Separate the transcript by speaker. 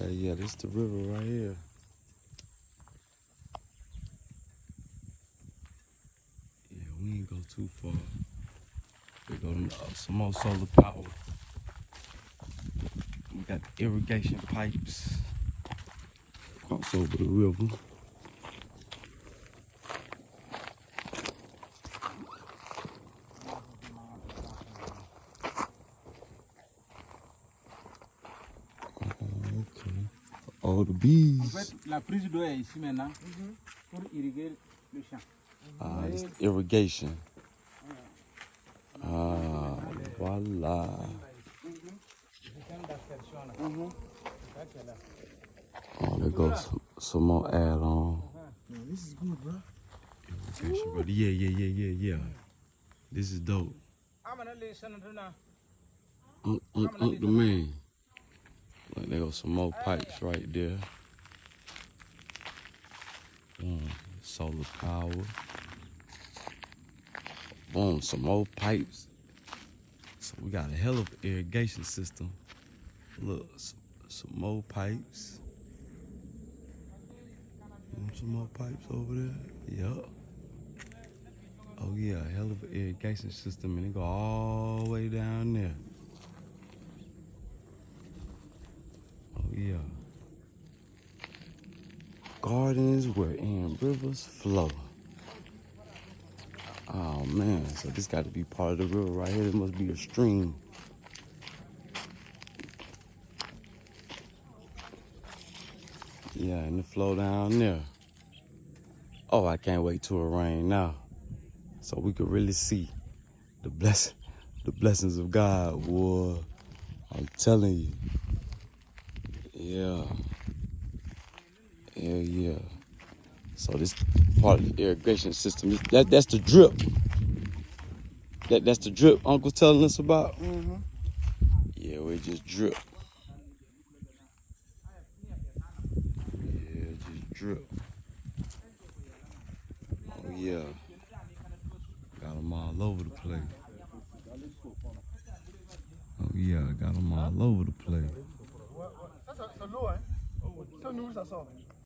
Speaker 1: Okay, yeah, this is the river right here. Yeah, we ain't go too far. We go to some more solar power. We got the irrigation pipes. Cross over the river. Okay. Oh, the bees.
Speaker 2: La prise d'eau est ici maintenant pour irriguer le champ.
Speaker 1: It's irrigation. Voila. Oh, there goes some more add-on.
Speaker 2: This is good, bro.
Speaker 1: Irrigation, brother. Yeah. This is dope. The man. Like, there goes some more pipes right there. Boom, solar power. Boom, some more pipes. So we got a hell of an irrigation system. Look, some more pipes. Some more pipes over there. Yup. Oh yeah, a hell of an irrigation system, and it go all the way down there. Oh yeah. Gardens wherein rivers flow. Oh man, so this got to be part of the river right here. It must be a stream. Yeah, and it flow down there. Oh, I can't wait till it rain now, so we could really see the blessings of God. Boy, I'm telling you. Yeah. Yeah. So this part of the irrigation system. That's the drip. That's the drip Uncle telling us about. Yeah, we just drip. Yeah, just drip. Oh yeah. Got them all over the place. Oh yeah, got them all over the place.